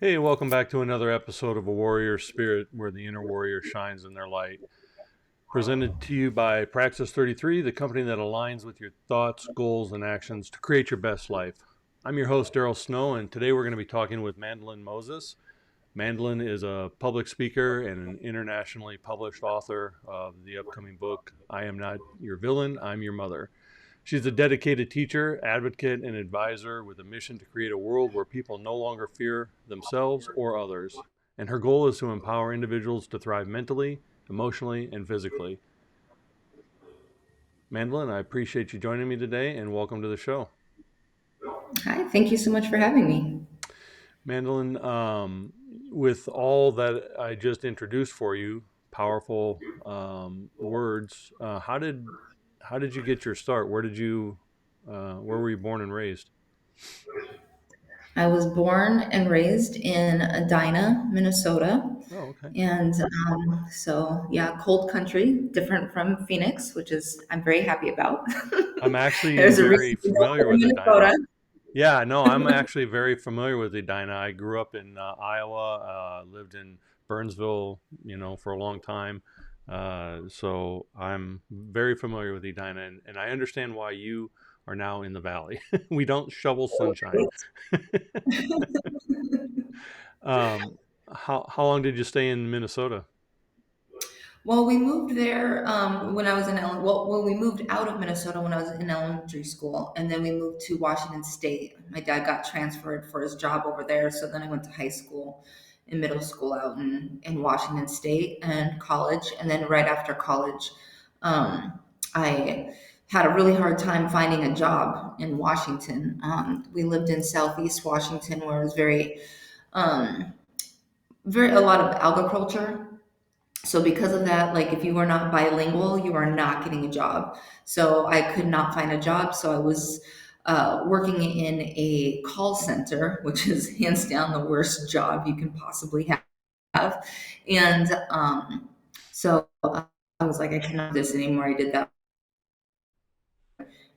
Hey, welcome back to another episode of A Warrior Spirit, where the inner warrior shines in their light. Presented to you by Praxis 33, the company that aligns with your thoughts, goals, and actions to create your best life. I'm your host, Daryl Snow, and today we're going to be talking with Mandolin Moses. Mandolin is a public speaker and an internationally published author of the upcoming book, I Am Not Your Villain, I'm Your Mother. She's a dedicated teacher, advocate, and advisor with a mission to create a world where people no longer fear themselves or others. And her goal is to empower individuals to thrive mentally, emotionally, and physically. Mandolin, I appreciate you joining me today and welcome to the show. Hi, thank you so much for having me. Mandolin, with all that I just introduced for you, powerful words, how did you get your start? Where were you born and raised? I was born and raised in Edina, Minnesota. Oh, okay. And yeah, cold country, different from Phoenix, which is I'm very happy about. I'm actually There's a very reason we don't familiar live in with Edina. Minnesota. Yeah, no, I'm actually very familiar with Edina. I grew up in Iowa, lived in Burnsville, for a long time. So I'm very familiar with Edina, and I understand why you are now in the valley. We don't shovel sunshine. How long did you stay in Minnesota? Well, we moved there when I was well, we moved out of Minnesota when I was in elementary school, and then we moved to Washington State. My dad got transferred for his job over there, so then I went to high school and middle school out in Washington State and college, and then right after college, I had a really hard time finding a job in Washington. We lived in Southeast Washington, where it was um, very a lot of agriculture, so because of that, like if you were not bilingual, you are not getting a job. So I could not find a job. So I was working in a call center, which is hands down the worst job you can possibly have. And I was like, I cannot do this anymore. I did that.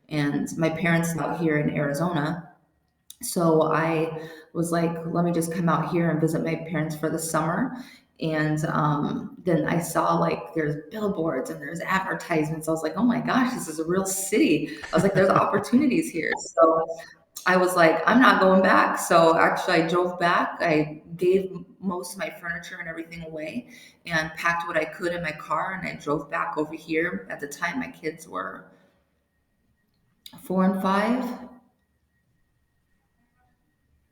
And my parents out here in Arizona. So I was like, let me just come out here and visit my parents for the summer. And then I saw like there's billboards and there's advertisements. I was like, oh my gosh, this is a real city. I was like, there's opportunities here. So I was like, I'm not going back. So actually, I drove back. I gave most of my furniture and everything away and packed what I could in my car. And I drove back over here. At the time, my kids were 4 and 5.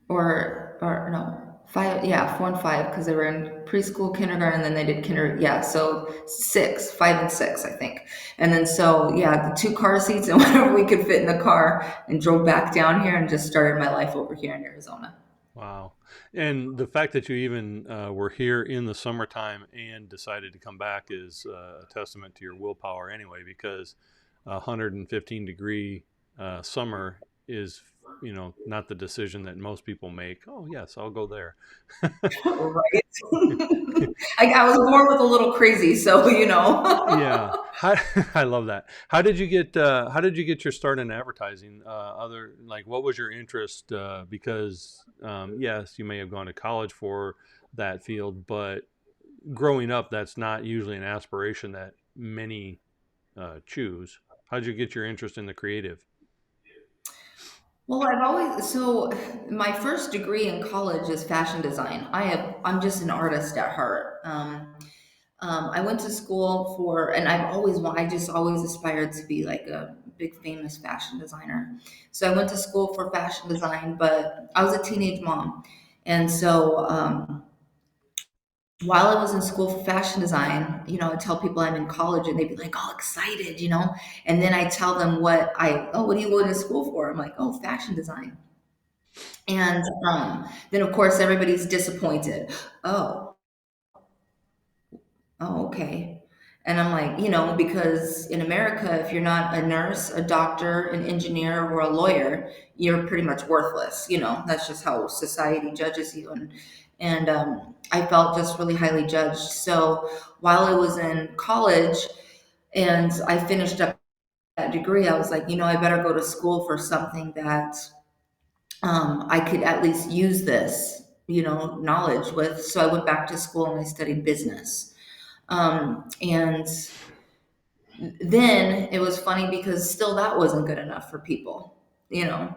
Or no, 5, yeah, 4 and 5, because they were in preschool, kindergarten, and then they did yeah, so 6, 5 and 6, I think. And then so yeah, the two car seats and whatever we could fit in the car, and drove back down here and just started my life over here in Arizona. Wow. And the fact that you even were here in the summertime and decided to come back is a testament to your willpower anyway, because 115-degree summer is, not the decision that most people make. Oh, yes, I'll go there. Right. I was born with a little crazy, so Yeah, I love that. How did you get your start in advertising? Other like, what was your interest? Because yes, you may have gone to college for that field, but growing up, that's not usually an aspiration that many choose. How did you get your interest in the creative? Well, my first degree in college is fashion design. I'm just an artist at heart. I went to school and I just always aspired to be like a big famous fashion designer. So I went to school for fashion design, but I was a teenage mom. And so, while I was in school for fashion design, I tell people I'm in college and they'd be like all excited. And then I tell them what are you going to school for? I'm like, oh, fashion design. And then of course everybody's disappointed. Oh, oh, okay. And I'm like, because in America, if you're not a nurse, a doctor, an engineer, or a lawyer, you're pretty much worthless. That's just how society judges you. And I felt just really highly judged. So while I was in college and I finished up that degree, I was like, I better go to school for something that I could at least use this, knowledge with. So I went back to school and I studied business. And then it was funny because still that wasn't good enough for people, you know.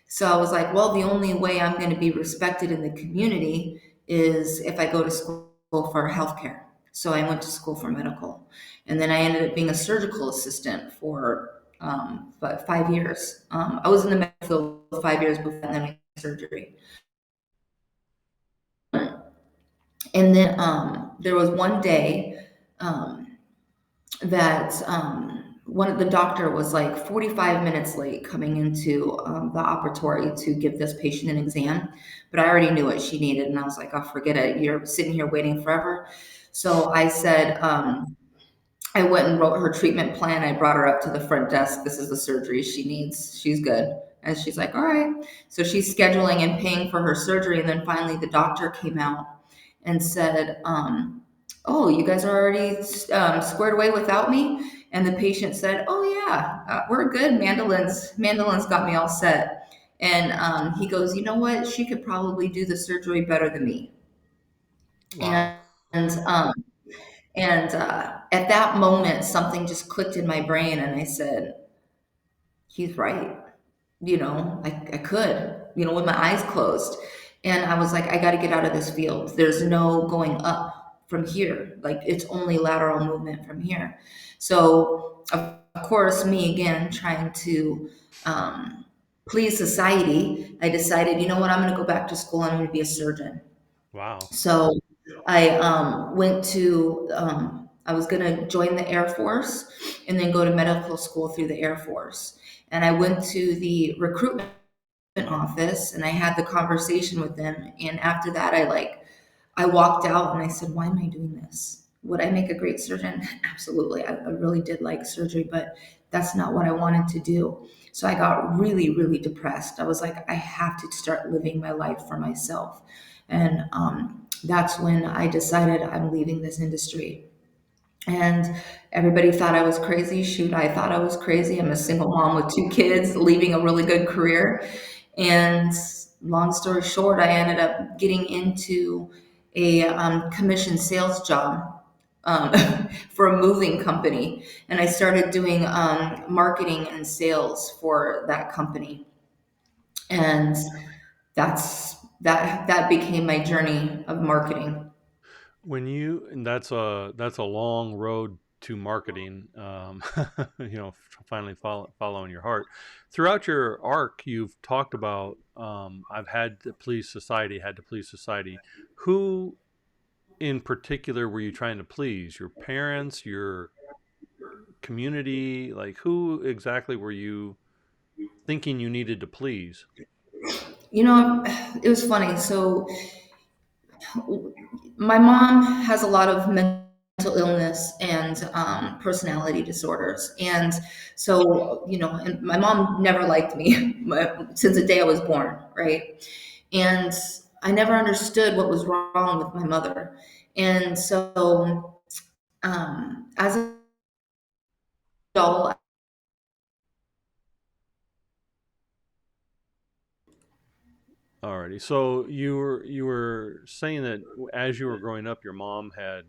So I was like, well, the only way I'm going to be respected in the community is if I go to school for healthcare. So I went to school for medical, and then I ended up being a surgical assistant for 5 years. I was in the medical field 5 years before, and then I had surgery. And then there was one day um, that one of the doctor was like 45 minutes late coming into the operatory to give this patient an exam, but I already knew what she needed, and I was like, oh, forget it, you're sitting here waiting forever. So I said, I went and wrote her treatment plan. I brought her up to the front desk. This is the surgery she needs. She's good. And she's like, all right. So she's scheduling and paying for her surgery. And then finally the doctor came out and said, oh, you guys are already squared away without me? And the patient said, oh yeah, we're good. Mandolynn's got me all set. And he goes, you know what? She could probably do the surgery better than me. Wow. And, and at that moment, something just clicked in my brain, and I said, he's right. I could, with my eyes closed. And I was like, I got to get out of this field. There's no going up from here. Like, it's only lateral movement from here. So, of course, me again, trying to please society, I decided, you know what, I'm going to go back to school. I'm going to be a surgeon. Wow. So I I was going to join the Air Force and then go to medical school through the Air Force. And I went to the recruitment office and I had the conversation with them. And after that, I walked out and I said, why am I doing this? Would I make a great surgeon? Absolutely. I really did like surgery, but that's not what I wanted to do. So I got really, really depressed. I was like, I have to start living my life for myself. And that's when I decided I'm leaving this industry. And everybody thought I was crazy. Shoot, I thought I was crazy. I'm a single mom with two kids, leaving a really good career. And long story short, I ended up getting into a commission sales job um, for a moving company. And I started doing marketing and sales for that company. And that became my journey of marketing. And that's a long road to marketing. Finally following your heart. Throughout your arc, you've talked about I've had to please society, had to please society. Who in particular were you trying to please? Your parents, your community? Like who exactly were you thinking you needed to please? It was funny. So my mom has a lot of mental illness and personality disorders, and so and my mom never liked me since the day I was born, right? And I never understood what was wrong with my mother, and so as an adult. Alrighty. So you were saying that as you were growing up, your mom had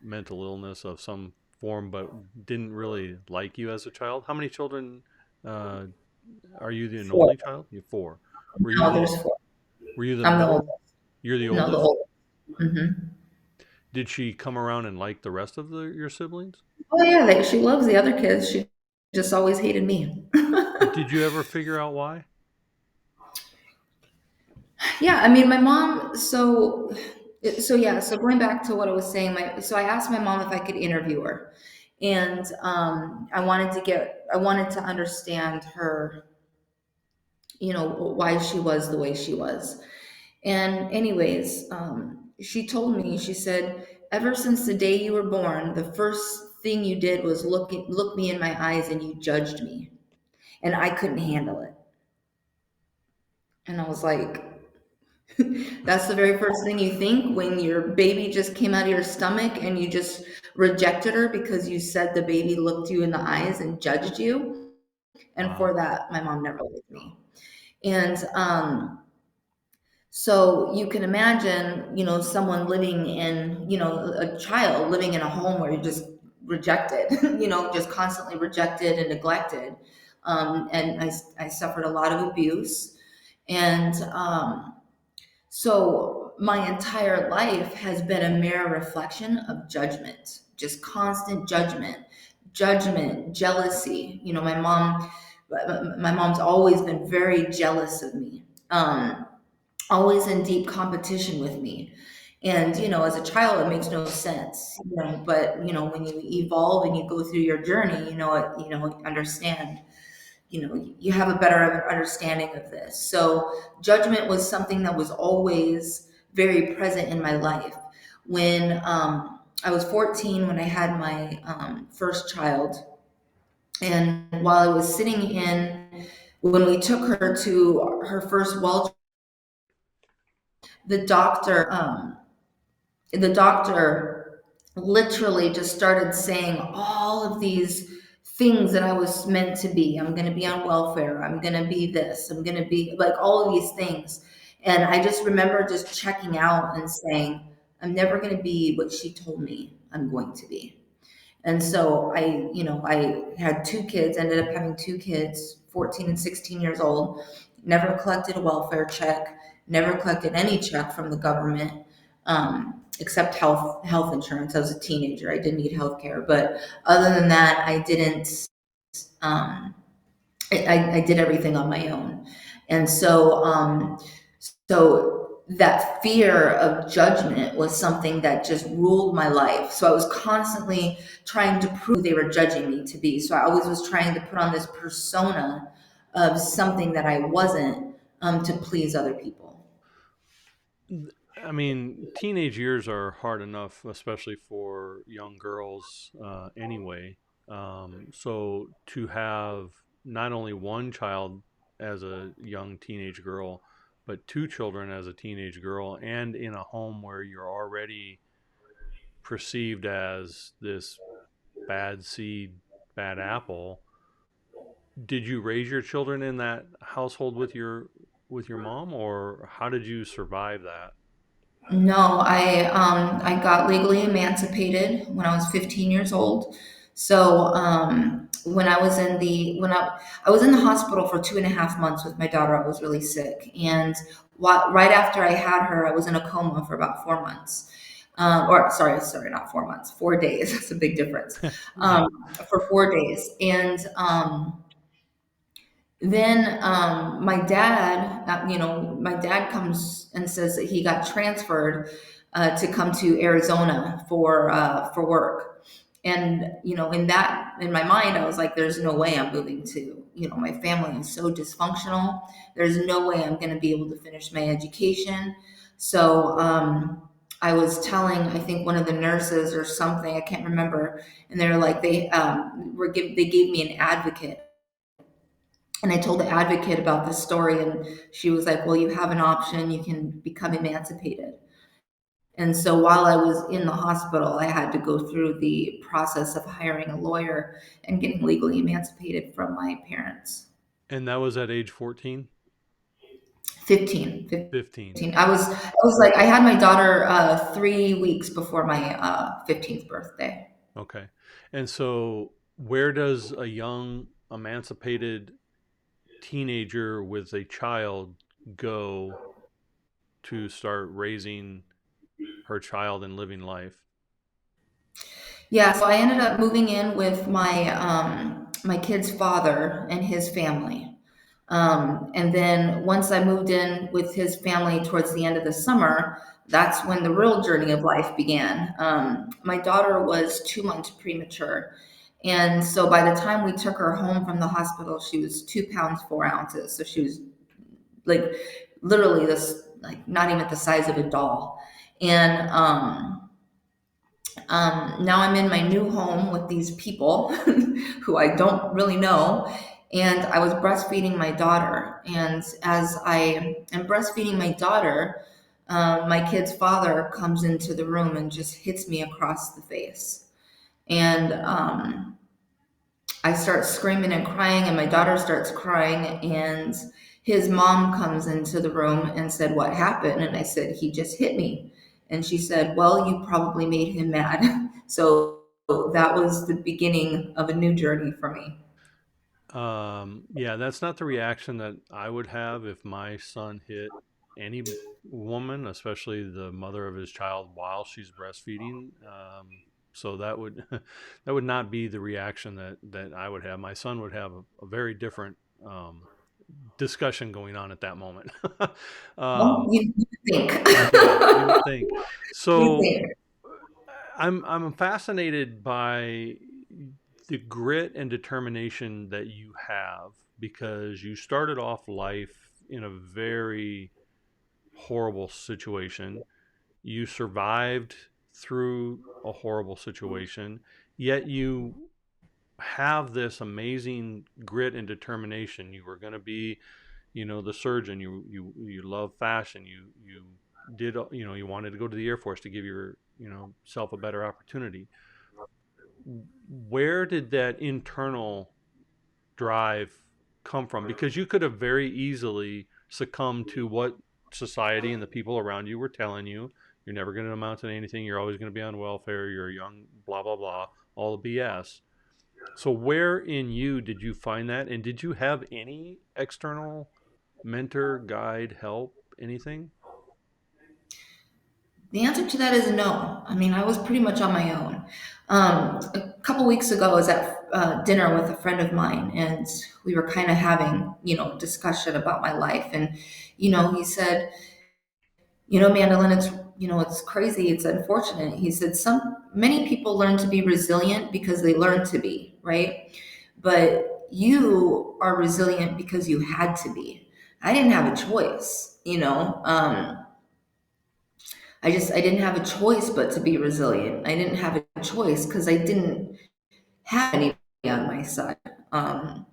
mental illness of some form, but didn't really like you as a child. How many children uh, are you an Four. only child? You four. Were you No, the there's four. Were you the I'm the middle? oldest. You're the No, the oldest. oldest. Hmm. Did she come around and like the rest of your siblings? Oh yeah, she loves the other kids. She just always hated me. Did you ever figure out why? Yeah, I mean, my mom. So yeah. So going back to what I was saying, so I asked my mom if I could interview her, and I wanted to understand her, why she was the way she was. And anyways, she told me, she said, ever since the day you were born, the first thing you did was look me in my eyes and you judged me, and I couldn't handle it. And I was like, that's the very first thing you think when your baby just came out of your stomach and you just rejected her because you said the baby looked you in the eyes and judged you. And Wow. for that, my mom never liked me. And So you can imagine, someone living in, a child living in a home where you're just rejected, just constantly rejected and neglected. And I suffered a lot of abuse. And so my entire life has been a mere reflection of judgment, just constant judgment, jealousy. My mom's always been very jealous of me. Always in deep competition with me. And, as a child, it makes no sense, but, when you evolve and you go through your journey, understand, you have a better understanding of this. So judgment was something that was always very present in my life. When I was 14, when I had my first child, and while I was sitting when we took her to her first well, the doctor, the doctor literally just started saying all of these things that I was meant to be. I'm going to be on welfare. I'm going to be this. I'm going to be like all of these things. And I just remember just checking out and saying, I'm never going to be what she told me I'm going to be. And so I had two kids, ended up having two kids, 14 and 16 years old, never collected a welfare check, never collected any check from the government, except health insurance. I was a teenager. I didn't need health care. But other than that, I didn't, I did everything on my own. And so that fear of judgment was something that just ruled my life. So I was constantly trying to prove they were judging me to be. So I always was trying to put on this persona of something that I wasn't, to please other people. I mean, teenage years are hard enough, especially for young girls, anyway. So to have not only one child as a young teenage girl, but two children as a teenage girl, and in a home where you're already perceived as this bad seed, bad apple. Did you raise your children in that household with your mom, or how did you survive that? No, I got legally emancipated when I was 15 years old. So when I was in the hospital for 2.5 months with my daughter, I was really sick, and right after I had her, I was in a coma for about 4 months. Or sorry, not 4 months, 4 days. That's a big difference. Yeah. For 4 days, and then my dad comes and says that he got transferred to come to Arizona for work. And in my mind, I was like, "There's no way I'm moving to. My family is so dysfunctional. There's no way I'm going to be able to finish my education." So I was telling, I think one of the nurses or something, I can't remember, and they're like, they gave me an advocate, and I told the advocate about this story, and she was like, "Well, you have an option. You can become emancipated." And so while I was in the hospital, I had to go through the process of hiring a lawyer and getting legally emancipated from my parents. And that was at age 14? 15, 15. 15. I was like, I had my daughter 3 weeks before my 15th birthday. Okay. And so where does a young emancipated teenager with a child go to start raising her child and living life? Yeah, so I ended up moving in with my kid's father and his family. And then once I moved in with his family towards the end of the summer, that's when the real journey of life began. My daughter was 2 months premature. And so by the time we took her home from the hospital, she was 2 pounds, 4 ounces. So she was like literally this, like not even the size of a doll. And now I'm in my new home with these people who I don't really know. And I was breastfeeding my daughter. And as I am breastfeeding my daughter, my kid's father comes into the room and just hits me across the face. And I start screaming and crying, and my daughter starts crying. And his mom comes into the room and said, "What happened?" And I said, "He just hit me." And she said, "Well, you probably made him mad." So that was the beginning of a new journey for me. Yeah, that's not the reaction that I would have if my son hit any woman, especially the mother of his child, while she's breastfeeding. So that would that would not be the reaction that I would have. My son would have a very different um, discussion going on at that moment. Well, um, you think. yeah, you would think. You So think. I'm fascinated by the grit and determination that you have because you started off life in a very horrible situation. You survived through a horrible situation, yet you have this amazing grit and determination. You were going to be, the surgeon. You love fashion. You did, you wanted to go to the Air Force to give your, self a better opportunity. Where did that internal drive come from? Because you could have very easily succumbed to what society and the people around you were telling you. You're never going to amount to anything. You're always going to be on welfare. You're young, blah, blah, blah, all the BS. So, where in you did you find that? And did you have any external mentor, guide, help, anything? The answer to that is no. I mean, I was pretty much on my own. A couple weeks ago, I was at dinner with a friend of mine, and we were kind of having, discussion about my life. And, he said, Mandolin, it's crazy. It's unfortunate. He said, many people learn to be resilient because they learn to be, right? But you are resilient because you had to be. I didn't have a choice, I didn't have a choice but to be resilient. I didn't have a choice because I didn't have anybody on my side. Um,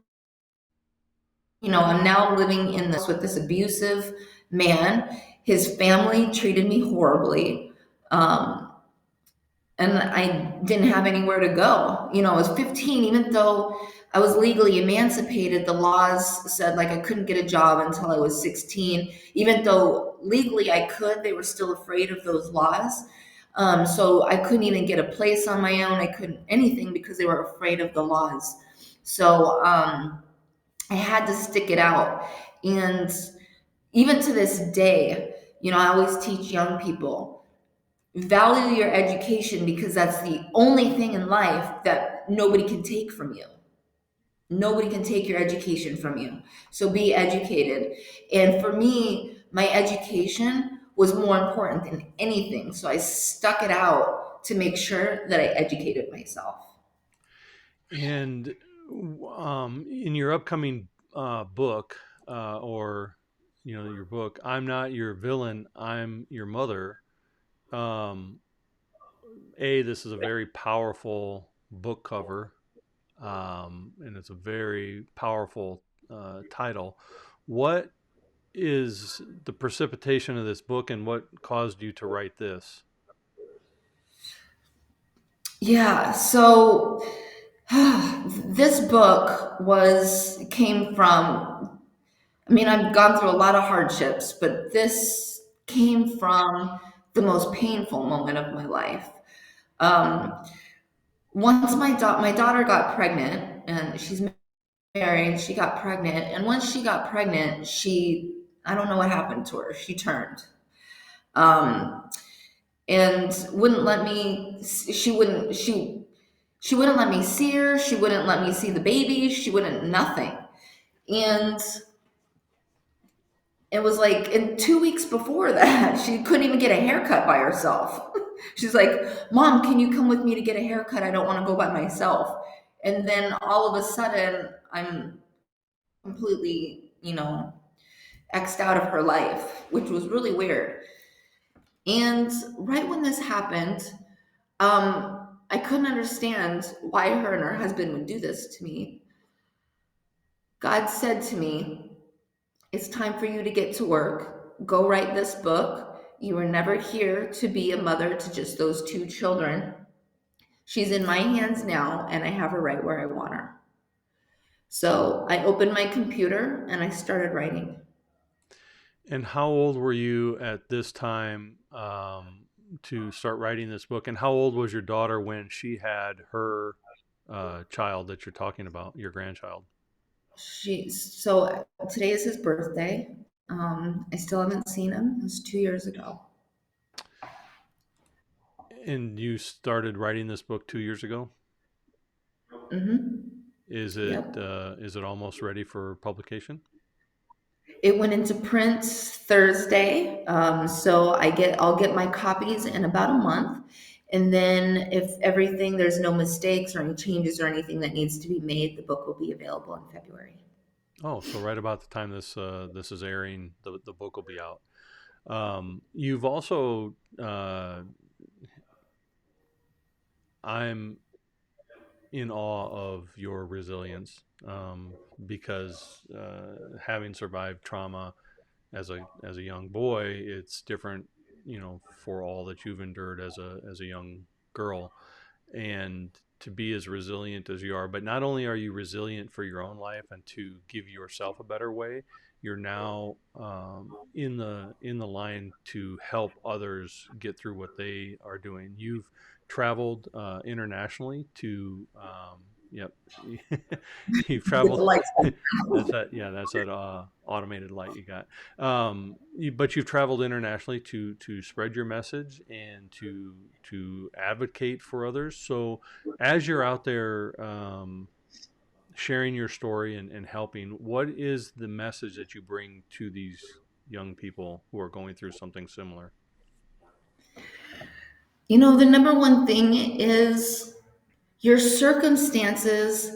I'm now living in this with this abusive man. His family treated me horribly. Um, and I didn't have anywhere to go. I was 15, even though I was legally emancipated, the laws said like I couldn't get a job until I was 16. Even though legally I could, they were still afraid of those laws. So I couldn't even get a place on my own. I couldn't anything because they were afraid of the laws. So I had to stick it out. And even to this day, I always teach young people value your education because that's the only thing in life that nobody can take from you. Nobody can take your education from you. So be educated. And for me, my education was more important than anything. So I stuck it out to make sure that I educated myself. And in your upcoming book, or your book, "I'm Not Your Villain, I'm Your Mother." Um, this is a very powerful book cover, and it's a very powerful title. What is the precipitation of this book, and what caused you to write this? Yeah, so this book was came from I've gone through a lot of hardships, but this came from the most painful moment of my life. Um, once my daughter got pregnant, and she's married, she got pregnant, and once she got pregnant, I don't know what happened to her. She turned. Um, and wouldn't let me she wouldn't let me see her, she wouldn't let me see the baby, she wouldn't nothing. And it was like in 2 weeks before that, she couldn't even get a haircut by herself. She's like, "Mom, can you come with me to get a haircut? I don't want to go by myself." And then all of a sudden, I'm completely, xed out of her life, which was really weird. And right when this happened, I couldn't understand why her and her husband would do this to me. God said to me, "It's time for you to get to work. Go write this book. You were never here to be a mother to just those two children. She's in my hands now, and I have her right where I want her." So I opened my computer and I started writing. And how old were you at this time to start writing this book? And how old was your daughter when she had her child that you're talking about, your grandchild? So today is his birthday. I still haven't seen him. It was 2 years ago. And you started writing this book 2 years ago. Hmm. Yep. Is it almost ready for publication? It went into print Thursday, so I'll get my copies in about a month, and then if everything there's no mistakes or any changes or anything that needs to be made, the book will be available in February. Oh, so right about the time this is airing, the book will be out. You've also I'm in awe of your resilience because having survived trauma as a young boy, it's different, for all that you've endured as a young girl, and to be as resilient as you are. But not only are you resilient for your own life and to give yourself a better way, you're now in the line to help others get through what they are doing. You've traveled internationally to yep. You've Get the traveled. lights on. That's that. Yeah, that's that automated light you got. But you've traveled internationally to spread your message and to advocate for others. So as you're out there sharing your story and helping, what is the message that you bring to these young people who are going through something similar? The number one thing is your circumstances.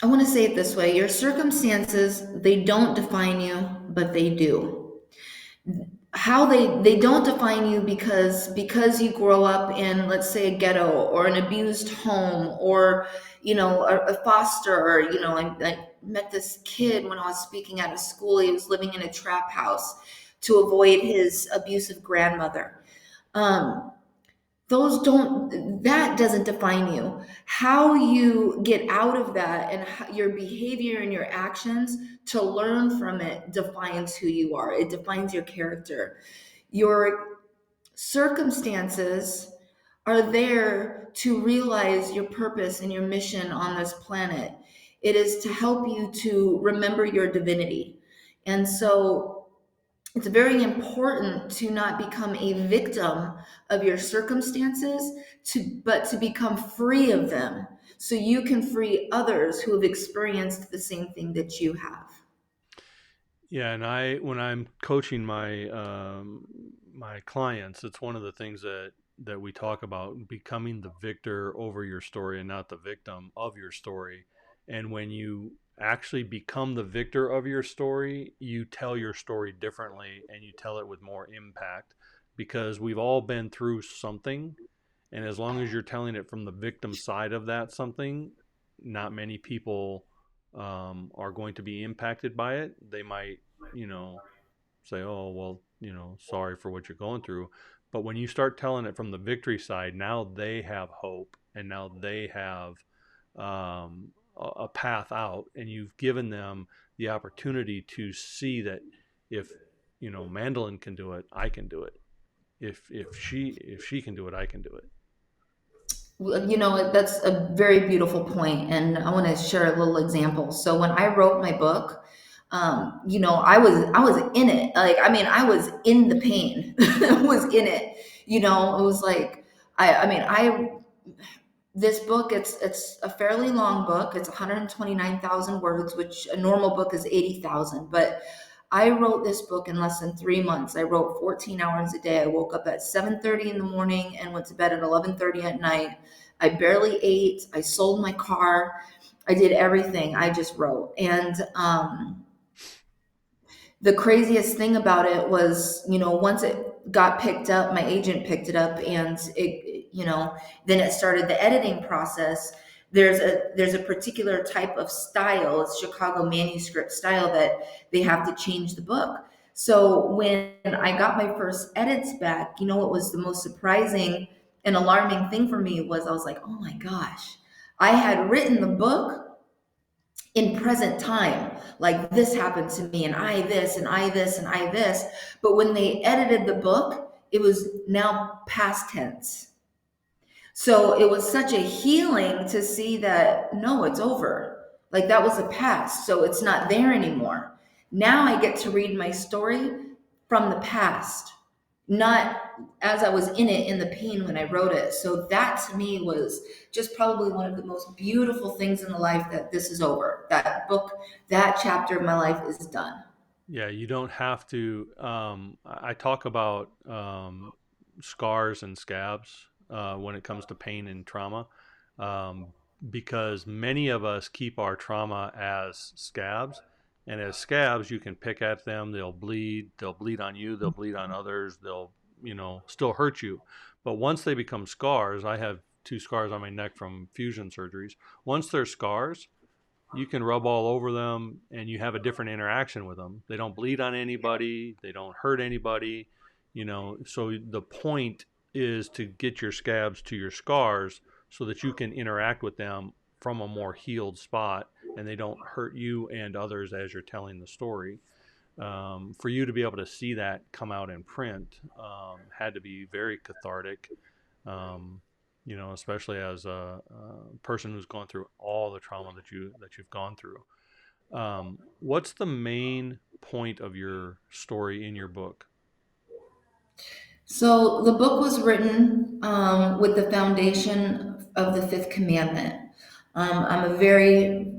I want to say it this way: your circumstances, they don't define you, but they do. How they don't define you because you grow up in, let's say, a ghetto or an abused home, or a foster, or I met this kid when I was speaking at a school. He was living in a trap house to avoid his abusive grandmother. um, that doesn't define you. How you get out of that, and your behavior and your actions to learn from it, defines who you are. It defines your character. Your circumstances are there to realize your purpose and your mission on this planet. It is to help you to remember your divinity. And so it's very important to not become a victim of your circumstances, but to become free of them, so you can free others who have experienced the same thing that you have. Yeah, and when I'm coaching my clients, it's one of the things that we talk about: becoming the victor over your story and not the victim of your story. And when you actually become the victor of your story, you tell your story differently and you tell it with more impact, because we've all been through something, and as long as you're telling it from the victim side of that something, not many people are going to be impacted by it. They might, you know, say, "Oh, well, sorry for what you're going through." But when you start telling it from the victory side, now they have hope, and now they have a path out, and you've given them the opportunity to see that if Mandolin can do it, I can do it. If she can do it, I can do it. Well, that's a very beautiful point, and I want to share a little example. So when I wrote my book, I was in it. Like, I mean, I was in the pain. I was in it. It was like, I mean, I this book, it's a fairly long book. It's 129,000 words, which a normal book is 80,000. But I wrote this book in less than 3 months. I wrote 14 hours a day. I woke up at 7:30 in the morning and went to bed at 11:30 at night. I barely ate. I sold my car. I did everything. I just wrote. And the craziest thing about it was, once it got picked up, my agent picked it up, and then it started the editing process. There's a particular type of style. It's Chicago manuscript style that they have to change the book. So when I got my first edits back, what was the most surprising and alarming thing for me was, I was like, oh my gosh, I had written the book in present time, like this happened to me and I this and I this and I this. But when they edited the book, it was now past tense. So it was such a healing to see that no, it's over. Like that was a past. So it's not there anymore. Now I get to read my story from the past, not as I was in it in the pain when I wrote it. So that to me was just probably one of the most beautiful things in the life, that this is over. That book, that chapter of my life is done. Yeah, you don't have to. I talk about scars and scabs when it comes to pain and trauma, um, because many of us keep our trauma as scabs. And as scabs, you can pick at them, they'll bleed on you, they'll bleed on others, they'll, still hurt you. But once they become scars, I have two scars on my neck from fusion surgeries. Once they're scars, you can rub all over them and you have a different interaction with them. They don't bleed on anybody, they don't hurt anybody, So the point is to get your scabs to your scars so that you can interact with them from a more healed spot and they don't hurt you and others as you're telling the story. For you to be able to see that come out in print had to be very cathartic. Um, Especially as a person who's gone through all the trauma that you've gone through. What's the main point of your story in your book? So the book was written with the foundation of the fifth commandment. I'm a very,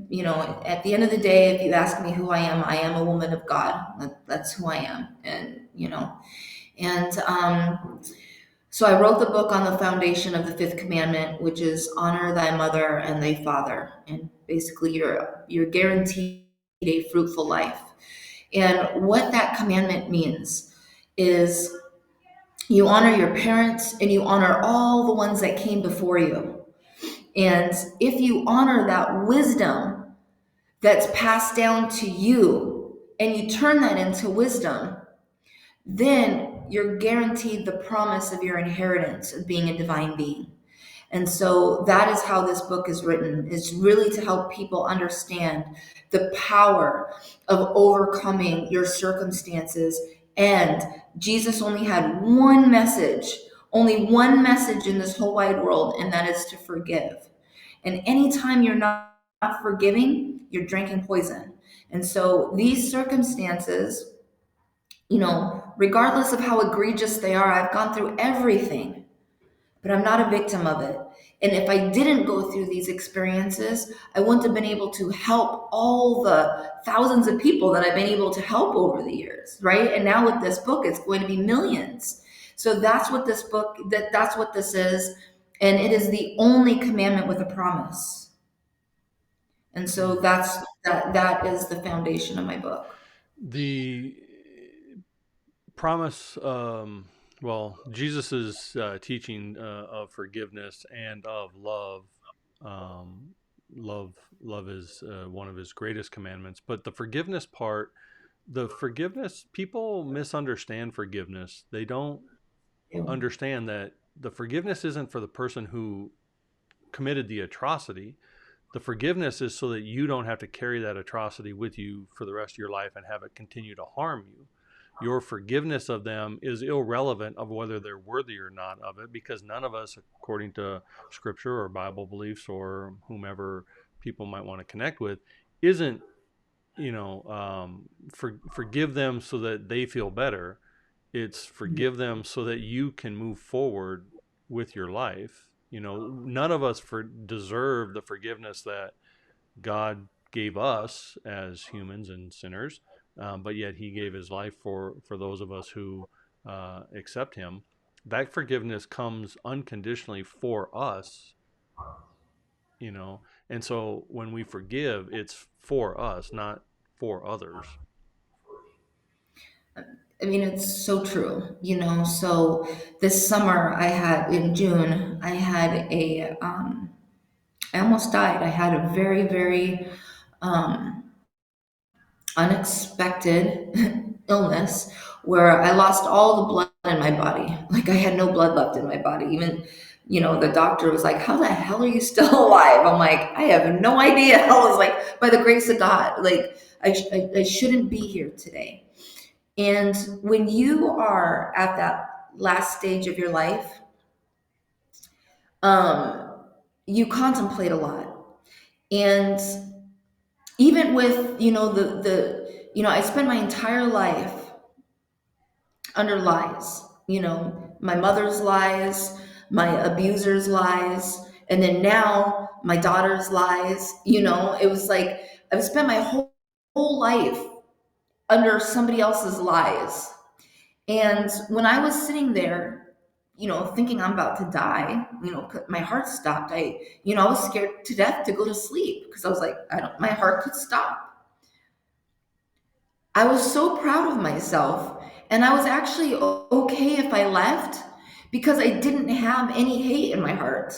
at the end of the day, if you ask me who I am a woman of God. That's who I am. And so I wrote the book on the foundation of the fifth commandment, which is honor thy mother and thy father. And basically you're guaranteed a fruitful life. And what that commandment means is you honor your parents and you honor all the ones that came before you. And if you honor that wisdom that's passed down to you and you turn that into wisdom, then you're guaranteed the promise of your inheritance of being a divine being. And so that is how this book is written. It's really to help people understand the power of overcoming your circumstances. And Jesus only one message in this whole wide world, and that is to forgive. And anytime you're not forgiving, you're drinking poison. And so these circumstances, regardless of how egregious they are, I've gone through everything, but I'm not a victim of it. And if I didn't go through these experiences, I wouldn't have been able to help all the thousands of people that I've been able to help over the years, right? And now with this book, it's going to be millions. So that's what this book, that's what this is. And it is the only commandment with a promise. And so Mm. that is the foundation of my book. The promise, Jesus's teaching of forgiveness and of love. Um, love is one of his greatest commandments, but the forgiveness, people misunderstand forgiveness. They don't understand that the forgiveness isn't for the person who committed the atrocity. The forgiveness is so that you don't have to carry that atrocity with you for the rest of your life and have it continue to harm you. Your forgiveness of them is irrelevant of whether they're worthy or not of it, because none of us, according to scripture or Bible beliefs or whomever people might want to connect with, isn't, forgive them so that they feel better. It's forgive them so that you can move forward with your life. None of us deserve the forgiveness that God gave us as humans and sinners, but yet He gave His life for those of us who accept Him. That forgiveness comes unconditionally for us, and so when we forgive, it's for us, not for others. I mean, it's so true, So this summer, in June, I almost died. I had a very, very um, unexpected illness where I lost all the blood in my body. Like I had no blood left in my body. Even The doctor was like, "How the hell are you still alive?" I'm like, "I have no idea." I was like, "By the grace of God, like I shouldn't be here today." And when you are at that last stage of your life, um, you contemplate a lot. And even with, I spent my entire life under lies, my mother's lies, my abuser's lies, and then now my daughter's lies. It was like I've spent my whole life under somebody else's lies. And when I was sitting there, thinking I'm about to die, my heart stopped. I was scared to death to go to sleep because I was like, my heart could stop. I was so proud of myself. And I was actually okay if I left because I didn't have any hate in my heart.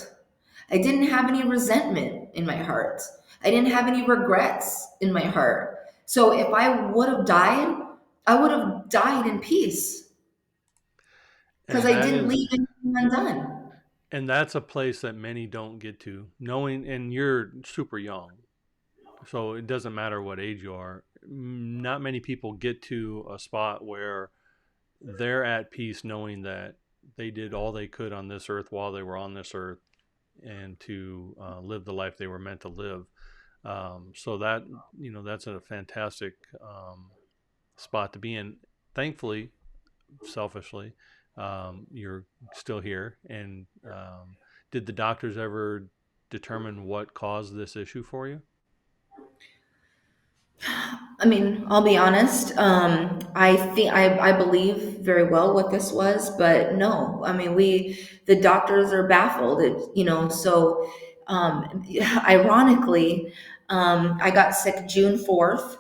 I didn't have any resentment in my heart. I didn't have any regrets in my heart. So if I would have died, I would have died in peace because And I that didn't is leave anything undone. and that's a place that many don't get to. Knowing, and you're super young. So it doesn't matter what age you are. Not many people get to a spot where they're at peace knowing that they did all they could on this earth while they were on this earth and to live the life they were meant to live. So that, that's a fantastic spot to be in. Thankfully, selfishly, you're still here. And did the doctors ever determine what caused this issue for you? I mean, I'll be honest. I believe very well what this was, but no. I mean, the doctors are baffled. So ironically, I got sick June 4th,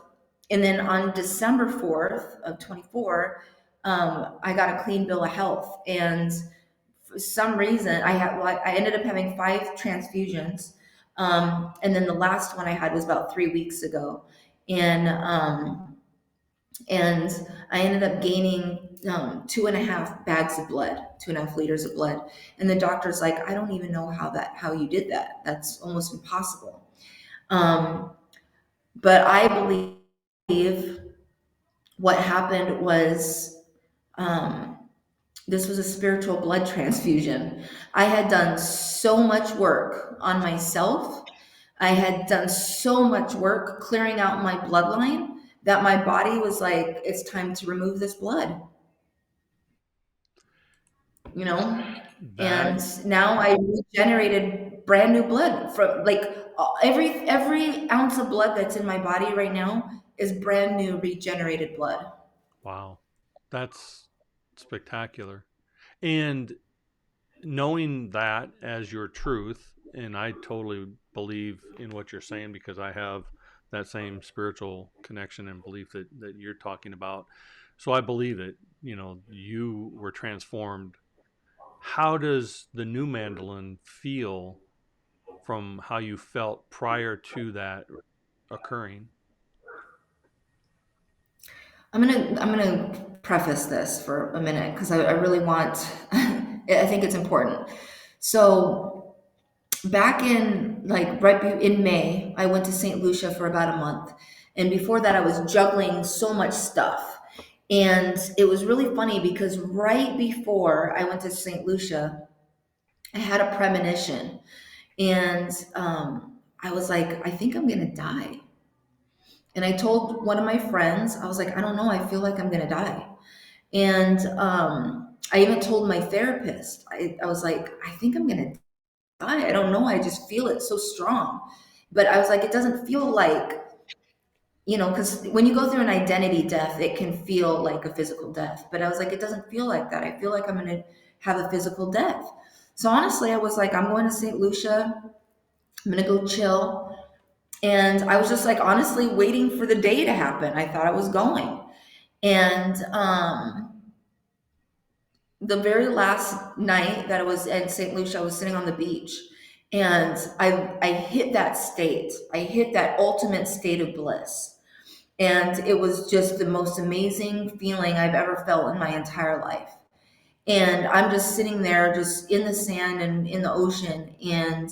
and then on December 4th of 24, I got a clean bill of health, and for some reason I ended up having 5 transfusions, and then the last one I had was about 3 weeks ago, and I ended up gaining 2.5 bags of blood, 2.5 liters of blood, and the doctor's like, I don't even know how you did that. That's almost impossible. um, but I believe what happened was, um, this was a spiritual blood transfusion. I had done so much work on myself. I had done so much work clearing out my bloodline that my body was like, it's time to remove this blood, you know? That And now I regenerated brand new blood from like every ounce of blood that's in my body right now is brand new regenerated blood. Wow, that's spectacular. And knowing that as your truth, and I totally believe in what you're saying because I have that same spiritual connection and belief that you're talking about. So I believe it. You were transformed. How does the new Mandolin feel from how you felt prior to that occurring? I'm gonna preface this for a minute because I really want. I think it's important. So back in in May, I went to St. Lucia for about a month, and before that, I was juggling so much stuff, and it was really funny because right before I went to St. Lucia, I had a premonition, and I was like, I think I'm gonna die. And I told one of my friends, I was like, I don't know, I feel like I'm gonna die. And I even told my therapist, I was like, I think I'm gonna die. I don't know, I just feel it so strong. But I was like, it doesn't feel like, because when you go through an identity death, it can feel like a physical death. But I was like, it doesn't feel like that. I feel like I'm gonna have a physical death. So honestly, I was like, I'm going to St. Lucia. I'm gonna go chill. And I was just like honestly waiting for the day to happen. I thought I was going. And the very last night that I was in St. Lucia, I was sitting on the beach, and I hit that state. I hit that ultimate state of bliss. And it was just the most amazing feeling I've ever felt in my entire life. And I'm just sitting there, just in the sand and in the ocean. And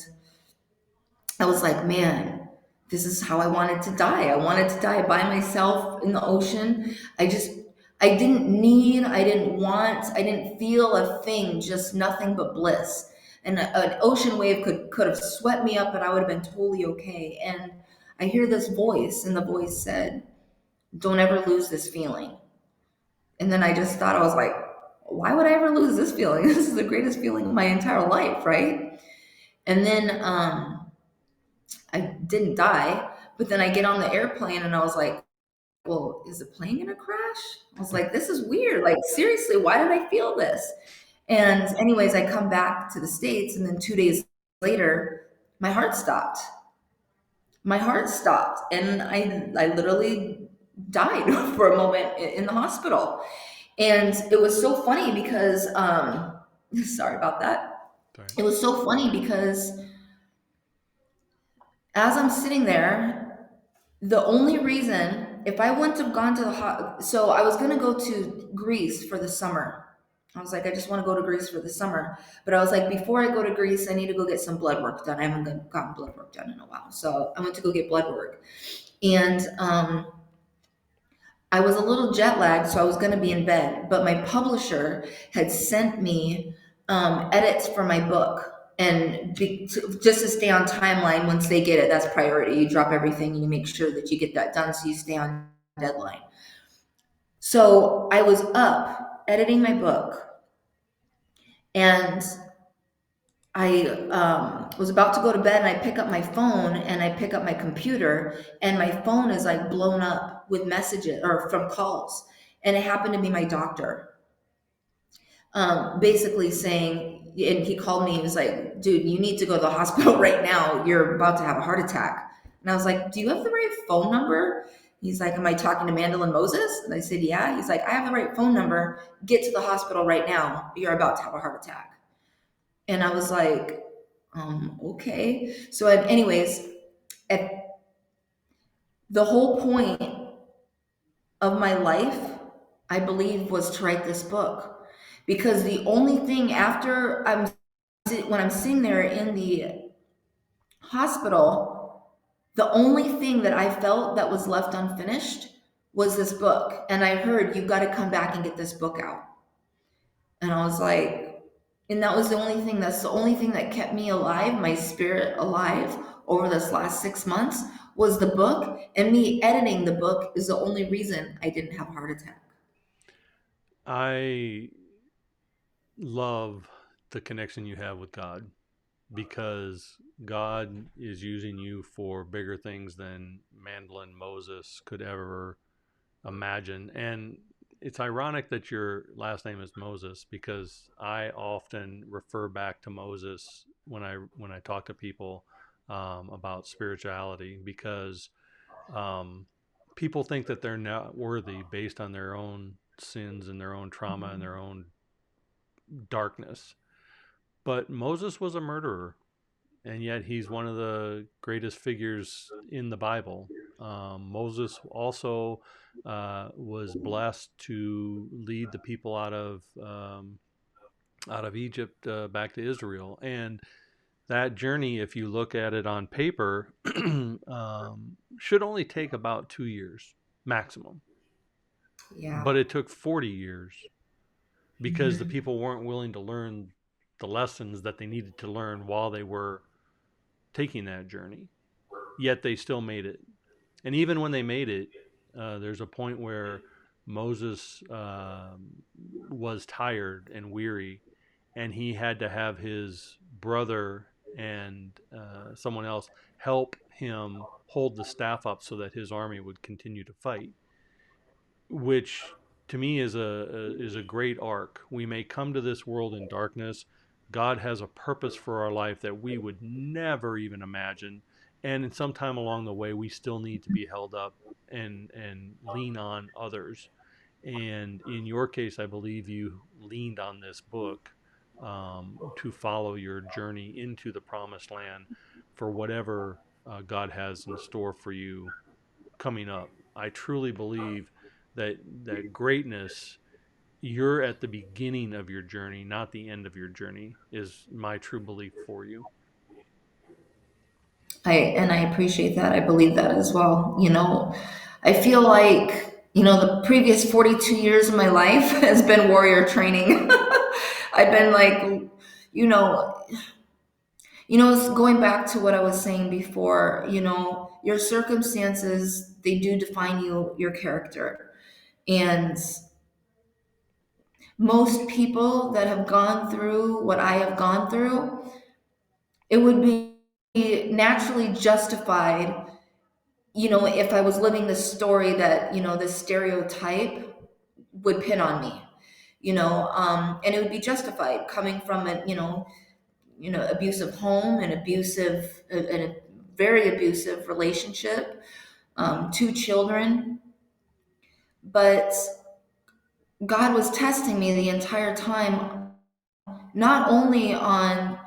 I was like, man, this is how I wanted to die. I wanted to die by myself in the ocean. I didn't need, I didn't want, I didn't feel a thing, just nothing but bliss. And an ocean wave could have swept me up and I would have been totally okay. And I hear this voice, and the voice said, don't ever lose this feeling. And then I just thought, I was like, why would I ever lose this feeling? This is the greatest feeling of my entire life, right? And then I didn't die, but then I get on the airplane and I was like, well, is the plane gonna crash? I was like, this is weird. Like, seriously, why did I feel this? And, anyways, I come back to the States, and then 2 days later, my heart stopped. My heart stopped, and I literally died for a moment in the hospital. And it was so funny because, sorry about that. Sorry. It was so funny because as I'm sitting there, the only reason, if I wouldn't have gone to so I was going to go to Greece for the summer. I was like, I just want to go to Greece for the summer. But I was like, before I go to Greece, I need to go get some blood work done. I haven't gotten blood work done in a while. So I went to go get blood work. And I was a little jet lagged, so I was going to be in bed. But my publisher had sent me edits for my book. And just to stay on timeline, once they get it, that's priority. You drop everything and you make sure that you get that done so you stay on deadline. So I was up editing my book, and I was about to go to bed, and I pick up my phone and I pick up my computer, and my phone is like blown up with messages or from calls. And it happened to be my doctor, basically saying, and he called me, he was like, dude, you need to go to the hospital right now. You're about to have a heart attack. And I was like, do you have the right phone number? He's like, am I talking to Mandolin Moses? And I said, yeah. He's like, I have the right phone number. Get to the hospital right now. You're about to have a heart attack. And I was like, okay. So, anyways, at the whole point of my life, I believe, was to write this book. Because the only thing after when I'm sitting there in the hospital, the only thing that I felt that was left unfinished was this book. And I heard, you got to come back and get this book out. And I was like, and that was that's the only thing that kept me alive, my spirit alive over this last 6 months was the book. And me editing the book is the only reason I didn't have a heart attack. I love the connection you have with God, because God is using you for bigger things than Mandolin Moses could ever imagine. And it's ironic that your last name is Moses, because I often refer back to Moses when I talk to people about spirituality, because um, people think that they're not worthy based on their own sins and their own trauma and their own darkness. But Moses was a murderer, and yet he's one of the greatest figures in the Bible. Moses also was blessed to lead the people out of Egypt back to Israel, and that journey, if you look at it on paper, should only take about 2 years maximum, Yeah. but it took 40 years because the Mhm. people weren't willing to learn the lessons that they needed to learn while they were taking that journey. Yet they still made it. And even when they made it, there's a point where Moses was tired and weary, and he had to have his brother and someone else help him hold the staff up so that his army would continue to fight, which to me is a great arc. We may come to this world in darkness. God has a purpose for our life that we would never even imagine, and in some time along the way, we still need to be held up and lean on others. And in your case, I believe you leaned on this book to follow your journey into the promised land for whatever God has in store for you coming up. I truly believe that greatness you're at the beginning of your journey, not the end of your journey, is my true belief for you. I appreciate that. I believe that as well. I feel like, the previous 42 years of my life has been warrior training. I've been like, you know, it's going back to what I was saying before, your circumstances, they do define your character. And most people that have gone through what I have gone through, it would be naturally justified, if I was living this story that, this stereotype would pin on me, and it would be justified coming from a, abusive home and a very abusive relationship, two children. But God was testing me the entire time, not only on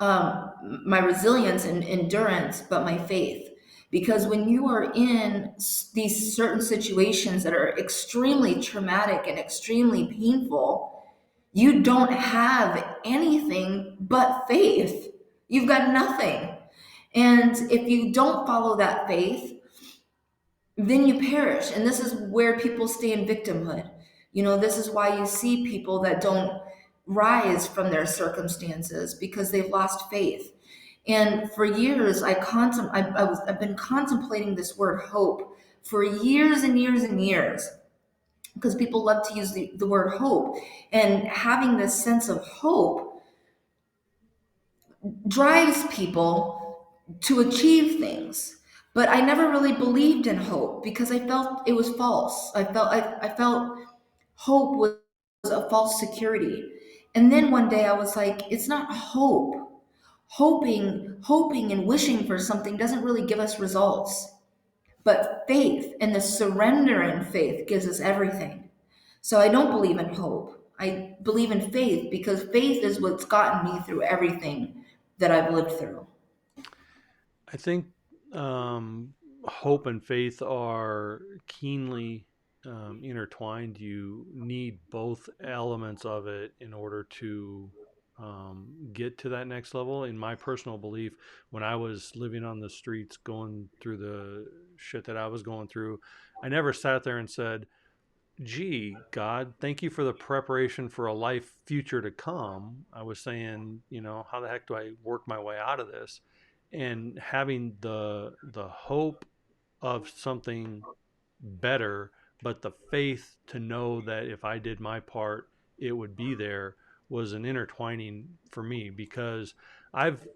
my resilience and endurance, but my faith. Because when you are in these certain situations that are extremely traumatic and extremely painful, you don't have anything but faith. You've got nothing. And if you don't follow that faith, then you perish. And this is where people stay in victimhood. This is why you see people that don't rise from their circumstances because they've lost faith. And for years, I've been contemplating this word hope for years and years and years, because people love to use the word hope. And having this sense of hope drives people to achieve things. But I never really believed in hope because I felt it was false. I felt hope was a false security. And then one day I was like, it's not hope. Hoping and wishing for something doesn't really give us results. But faith and the surrender in faith gives us everything. So I don't believe in hope. I believe in faith because faith is what's gotten me through everything that I've lived through. I think hope and faith are keenly intertwined. You need both elements of it in order to get to that next level. In my personal belief, when I was living on the streets, going through the shit that I was going through, I never sat there and said, gee, God, thank you for the preparation for a life future to come. I was saying, how the heck do I work my way out of this? And having the hope of something better, but the faith to know that if I did my part, it would be there, was an intertwining for me, because I've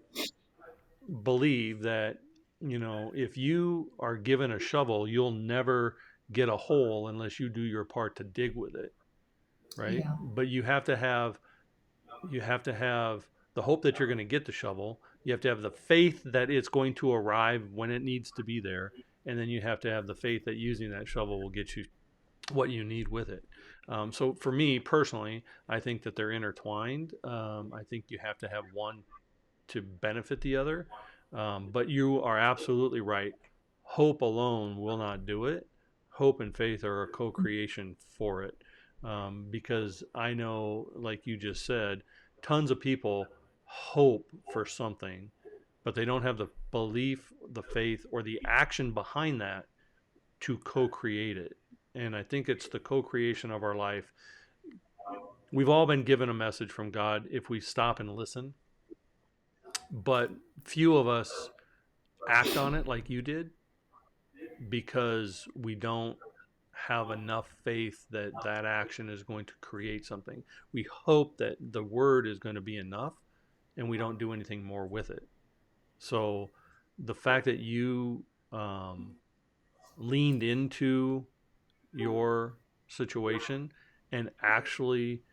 believed that, if you are given a shovel, you'll never get a hole unless you do your part to dig with it, right? Yeah. But you have to have the hope that you're going to get the shovel. You have to have the faith that it's going to arrive when it needs to be there, and then you have to have the faith that using that shovel will get you what you need with it. So for me personally, I think that they're intertwined. I think you have to have one to benefit the other. But you are absolutely right. Hope alone will not do it. Hope and faith are a co creation for it. Because I know, like you just said, tons of people hope for something, but they don't have the belief, the faith, or the action behind that to co create it. And I think it's the co creation of our life. We've all been given a message from God if we stop and listen, but few of us act on it like you did because we don't have enough faith that that action is going to create something. We hope that the word is going to be enough and we don't do anything more with it. So the fact that you leaned into your situation and actually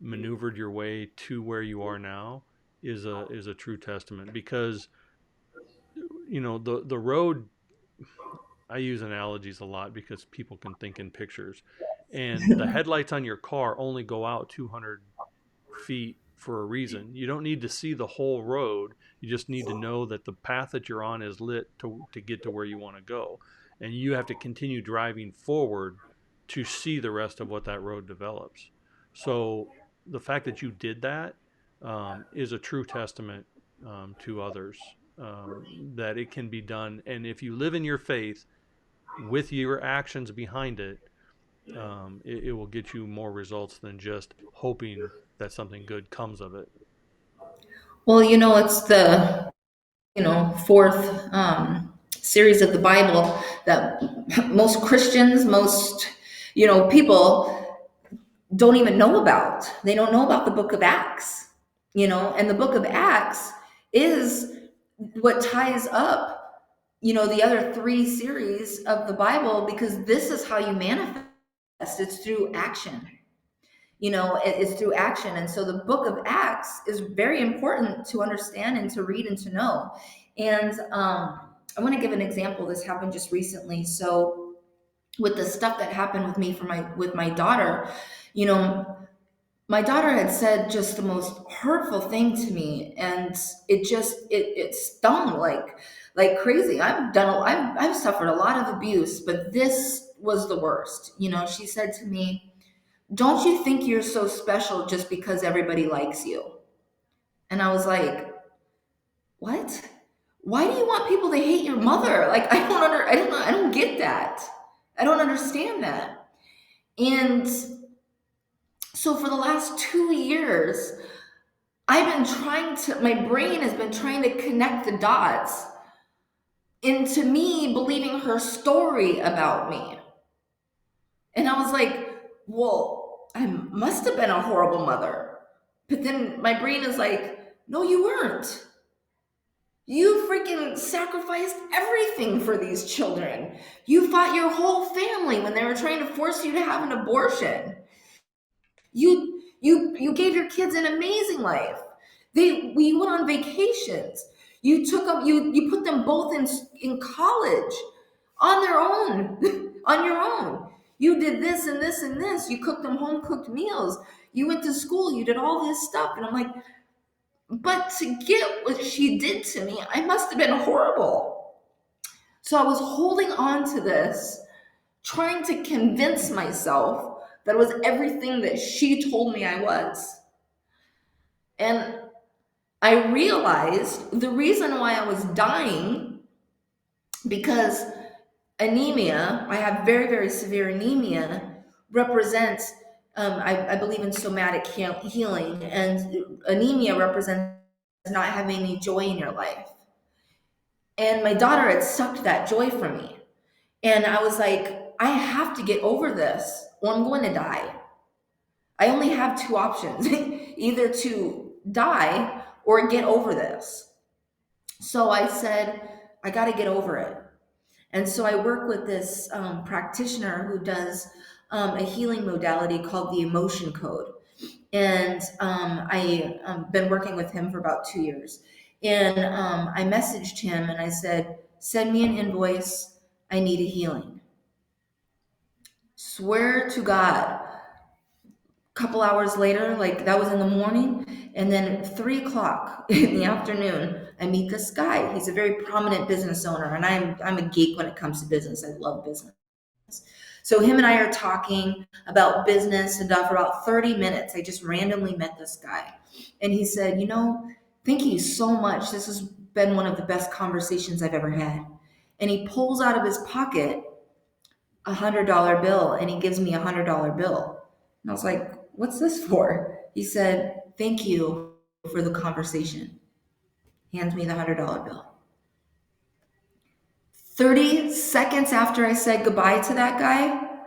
maneuvered your way to where you are now is a true testament, because the road, I use analogies a lot because people can think in pictures. And the headlights on your car only go out 200 feet for a reason. You don't need to see the whole road. You just need to know that the path that you're on is lit to get to where you want to go. And you have to continue driving forward to see the rest of what that road develops. So the fact that you did that is a true testament to others, that it can be done. And if you live in your faith with your actions behind it, it will get you more results than just hoping that something good comes of it. Well, it's the fourth series of the Bible that most Christians, most people don't even know about. They don't know about the book of Acts, and the book of Acts is what ties up, the other three series of the Bible, because this is how you manifest. It's through action. It's through action. And so the book of Acts is very important to understand and to read and to know. And I want to give an example. This happened just recently. So with the stuff that happened with me with my daughter, you know, my daughter had said just the most hurtful thing to me, and it stung like crazy. I've suffered a lot of abuse, but this was the worst. She said to me, "Don't you think you're so special just because everybody likes you?" And I was like, "What? Why do you want people to hate your mother? Like, I don't get that. I don't understand that." And so for the last 2 years, my brain has been trying to connect the dots into me believing her story about me. And I was like, well, I must have been a horrible mother. But then my brain is like, no, you weren't. You freaking sacrificed everything for these children. You fought your whole family when they were trying to force you to have an abortion. You gave your kids an amazing life. We went on vacations. You took them, you put them both in college on their own, on your own. You did this and this and this. You cooked them home cooked meals. You went to school. You did all this stuff. And I'm like, but to get what she did to me, I must have been horrible. So I was holding on to this, trying to convince myself that it was everything that she told me I was. And I realized the reason why I was dying, because anemia, I have very, very severe anemia, represents, I believe in somatic healing, and anemia represents not having any joy in your life. And my daughter had sucked that joy from me. And I was like, I have to get over this or I'm going to die. I only have two options either to die or get over this. So I said, I got to get over it. And so I work with this practitioner who does a healing modality called the emotion code. And I've been working with him for about 2 years. And I messaged him and I said, send me an invoice. I need a healing. Swear to God, couple hours later, like that was in the morning, and then 3 o'clock in the afternoon, I meet this guy. He's a very prominent business owner, and I'm a geek when it comes to business. I love business. So him and I are talking about business and stuff for about 30 minutes. I just randomly met this guy, and he said, thank you so much. This has been one of the best conversations I've ever had. And he pulls out of his pocket $100 bill, and he gives me $100 bill. And I was like, what's this for? He said, thank you for the conversation. Hands me the $100 bill. 30 seconds after I said goodbye to that guy,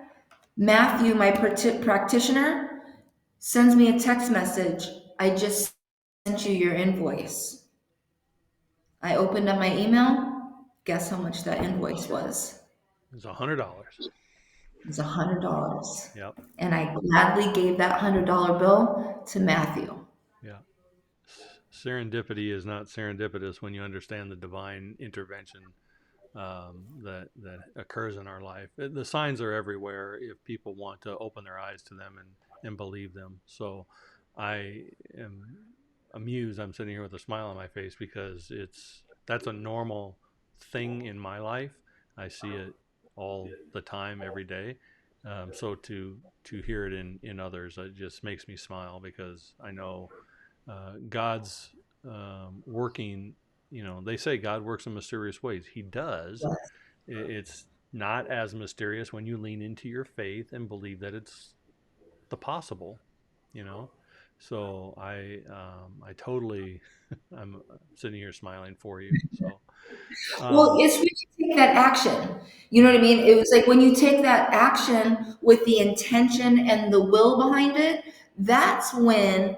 Matthew, my practitioner, sends me a text message. I just sent you your invoice. I opened up my email. Guess how much that invoice was? It's $100. It was $100. Yep. And I gladly gave that $100 bill to Matthew. Yeah. Serendipity is not serendipitous when you understand the divine intervention that occurs in our life. The signs are everywhere if people want to open their eyes to them and believe them. So I am amused. I'm sitting here with a smile on my face because that's a normal thing in my life. I see it all the time, every day. So to hear it in others, it just makes me smile because I know God's working. You know, they say God works in mysterious ways. He does. It's not as mysterious when you lean into your faith and believe that it's the possible. You know, so I totally I'm sitting here smiling for you. So Well, um, it's when you take that action. You know what I mean? It was like when you take that action with the intention and the will behind it, that's when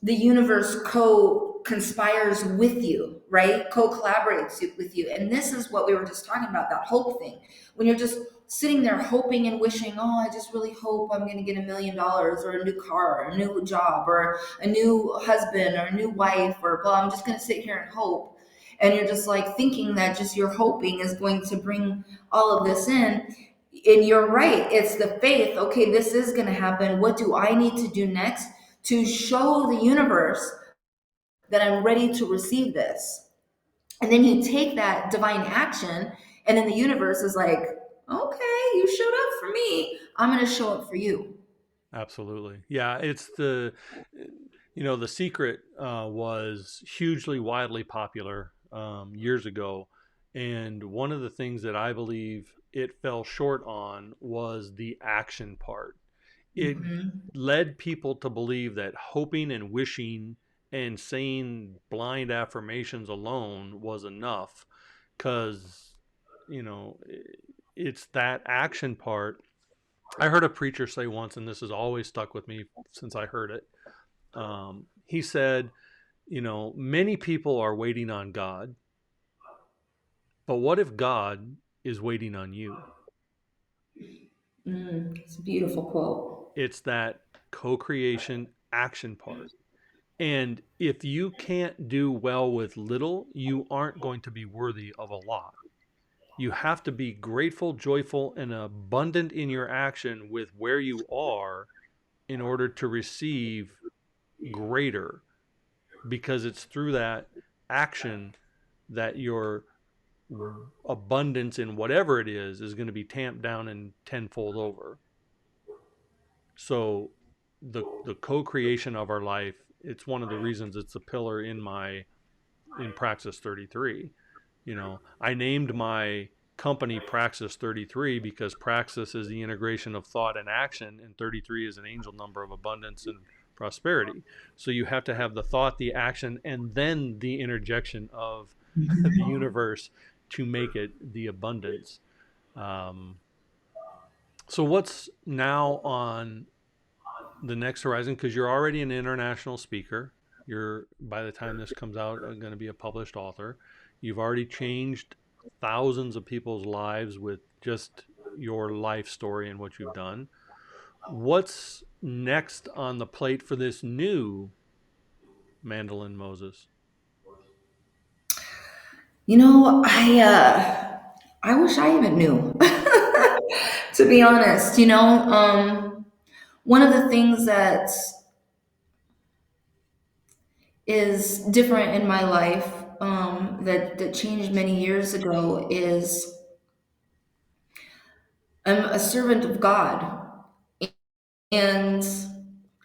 the universe co-conspires with you, right? Co-collaborates with you. And this is what we were just talking about, that hope thing. When you're just sitting there hoping and wishing, oh, I just really hope I'm going to get $1 million or a new car or a new job or a new husband or a new wife or blah, I'm just going to sit here and hope. And you're just like thinking that just your hoping is going to bring all of this in. And you're right. It's the faith. Okay, this is going to happen. What do I need to do next to show the universe that I'm ready to receive this? And then you take that divine action, and then the universe is like, okay, you showed up for me. I'm going to show up for you. Absolutely. Yeah, it's the the secret was hugely widely popular years ago, and one of the things that I believe it fell short on was the action part. It Mm-hmm. led people to believe that hoping and wishing and saying blind affirmations alone was enough because it's that action part. I heard a preacher say once, and this has always stuck with me since I heard it. He said, many people are waiting on God, but what if God is waiting on you? It's a beautiful quote. It's that co creation action part. And if you can't do well with little, you aren't going to be worthy of a lot. You have to be grateful, joyful, and abundant in your action with where you are in order to receive greater, because it's through that action that your abundance in whatever it is going to be tamped down and tenfold over. So the co-creation of our life, it's one of the reasons it's a pillar in Praxis 33. I named my company Praxis 33 because Praxis is the integration of thought and action, and 33 is an angel number of abundance and prosperity. So you have to have the thought, the action, and then the interjection of the universe to make it the abundance. Um, so what's now on the next horizon? Because you're already an international speaker. You're, by the time this comes out, going to be a published author. You've already changed thousands of people's lives with just your life story and what you've done. What's next on the plate for this new Mandolin Moses? I wish I even knew. To be honest, one of the things that is different in my life, that changed many years ago, is I'm a servant of God. And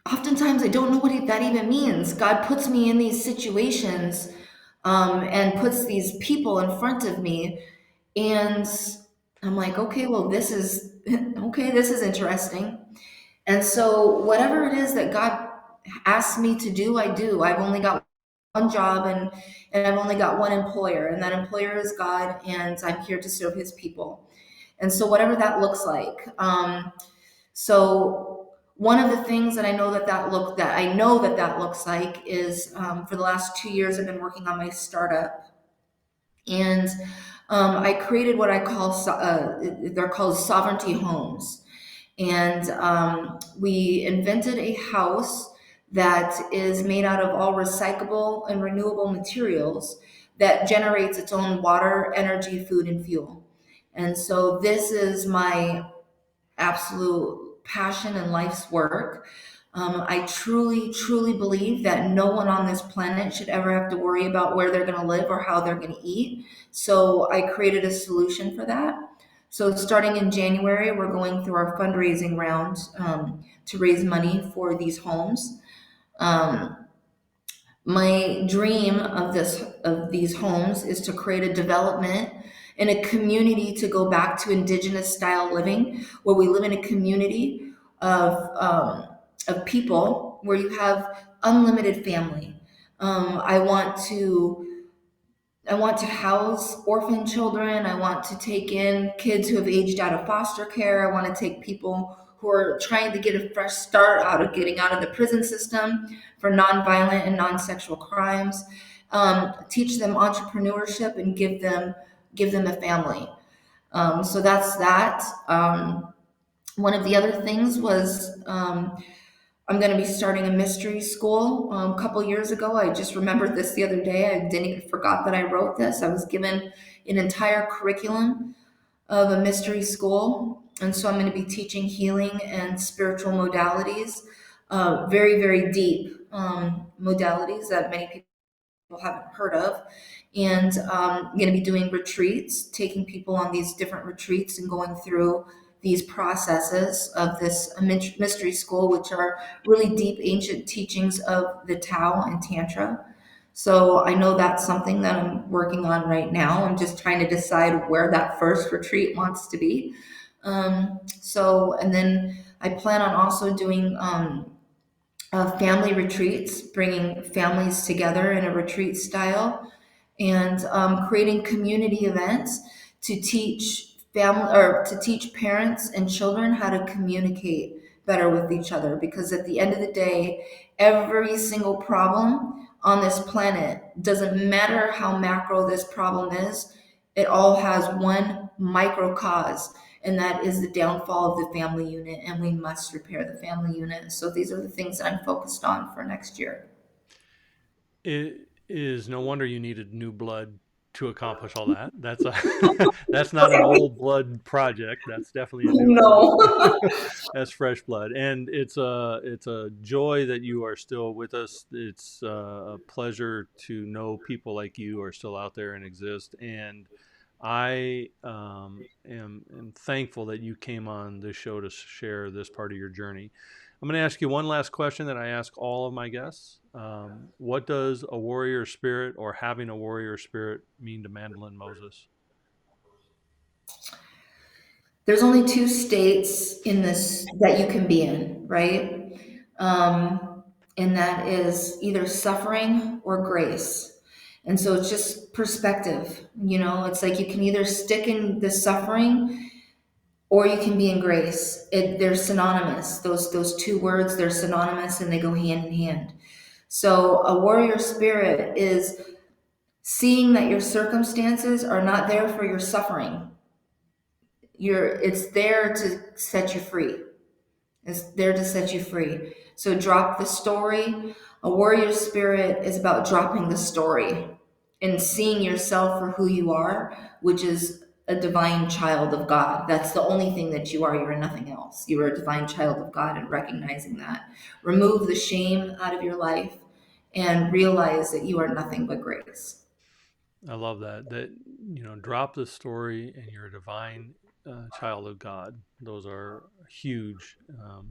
oftentimes I don't know what that even means. God puts me in these situations, and puts these people in front of me. And I'm like, okay, well, this is okay, this is interesting. And so, whatever it is that God asks me to do, I do. I've only got one job, and I've only got one employer, and that employer is God, and I'm here to serve his people. And so, whatever that looks like. So one of the things that I know that looks like is, for the last 2 years I've been working on my startup, and I created what I call they're called sovereignty homes, and we invented a house that is made out of all recyclable and renewable materials that generates its own water, energy, food, and fuel. And so this is my absolute passion and life's work. I truly, truly believe that no one on this planet should ever have to worry about where they're going to live or how they're going to eat. So I created a solution for that. So starting in January, we're going through our fundraising round to raise money for these homes. Um, my dream of these homes is to create a development in a community to go back to indigenous style living, where we live in a community of of people where you have unlimited family. I want to house orphan children. I want to take in kids who have aged out of foster care. I want to take people who are trying to get a fresh start out of getting out of the prison system for nonviolent and non-sexual crimes. Teach them entrepreneurship and give them a family. So that's that. One of the other things was I'm going to be starting a mystery school. A couple years ago, I just remembered this the other day. I didn't even forgot that I wrote this. I was given an entire curriculum of a mystery school, and so I'm going to be teaching healing and spiritual modalities, very very deep modalities that many people haven't heard of. And I'm going to be doing retreats, taking people on these different retreats and going through these processes of this mystery school, which are really deep ancient teachings of the Tao and Tantra. So I know that's something that I'm working on right now. I'm just trying to decide where that first retreat wants to be. And then I plan on also doing family retreats, bringing families together in a retreat style, and creating community events to teach to teach parents and children how to communicate better with each other. Because at the end of the day, every single problem on this planet, doesn't matter how macro this problem is, it all has one micro cause, and that is the downfall of the family unit, and we must repair the family unit. So these are the things that I'm focused on for next year. It is no wonder you needed new blood to accomplish all that. That's a that's not an old blood project. That's definitely a new blood. No. That's fresh blood, and it's a joy that you are still with us. It's a pleasure to know people like you are still out there and exist. And I am thankful that you came on this show to share this part of your journey. I'm going to ask you one last question that I ask all of my guests. What does a warrior spirit or having a warrior spirit mean to Mandolin Moses? There's only two states in this that you can be in, right? And that is either suffering or grace. And so it's just perspective. It's like you can either stick in the suffering or you can be in grace. They're synonymous. Those two words, they're synonymous and they go hand in hand. So a warrior spirit is seeing that your circumstances are not there for your suffering. It's there to set you free. It's there to set you free. So drop the story. A warrior spirit is about dropping the story and seeing yourself for who you are, which is a divine child of God. That's the only thing that you are. You are nothing else. You are a divine child of God, and recognizing that. Remove the shame out of your life and realize that you are nothing but grace. I love that. That drop the story, and you're a divine child of God. Those are huge.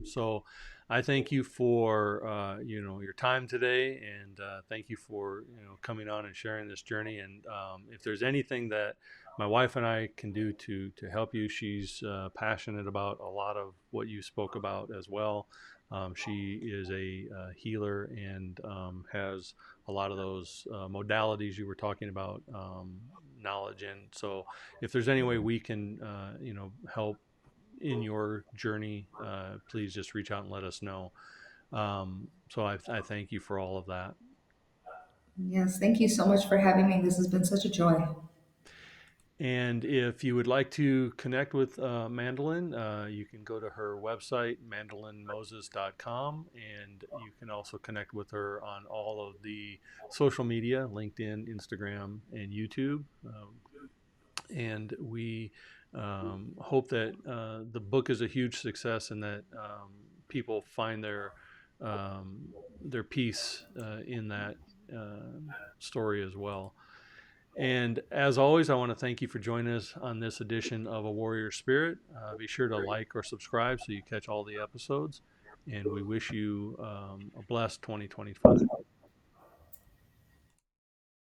So, I thank you for your time today, and thank you for coming on and sharing this journey. And if there's anything that my wife and I can do to help you, she's passionate about a lot of what you spoke about as well. She is a healer and has a lot of those modalities you were talking about, knowledge in. So if there's any way we can, help in your journey, please just reach out and let us know. So I thank you for all of that. Yes, thank you so much for having me. This has been such a joy. And if you would like to connect with Mandelynn, you can go to her website, mandolinmoses.com, and you can also connect with her on all of the social media, LinkedIn, Instagram, and YouTube. And we hope that the book is a huge success and that people find their peace in that story as well. And as always, I want to thank you for joining us on this edition of A Warrior Spirit. Be sure to like or subscribe so you catch all the episodes. And we wish you a blessed 2025.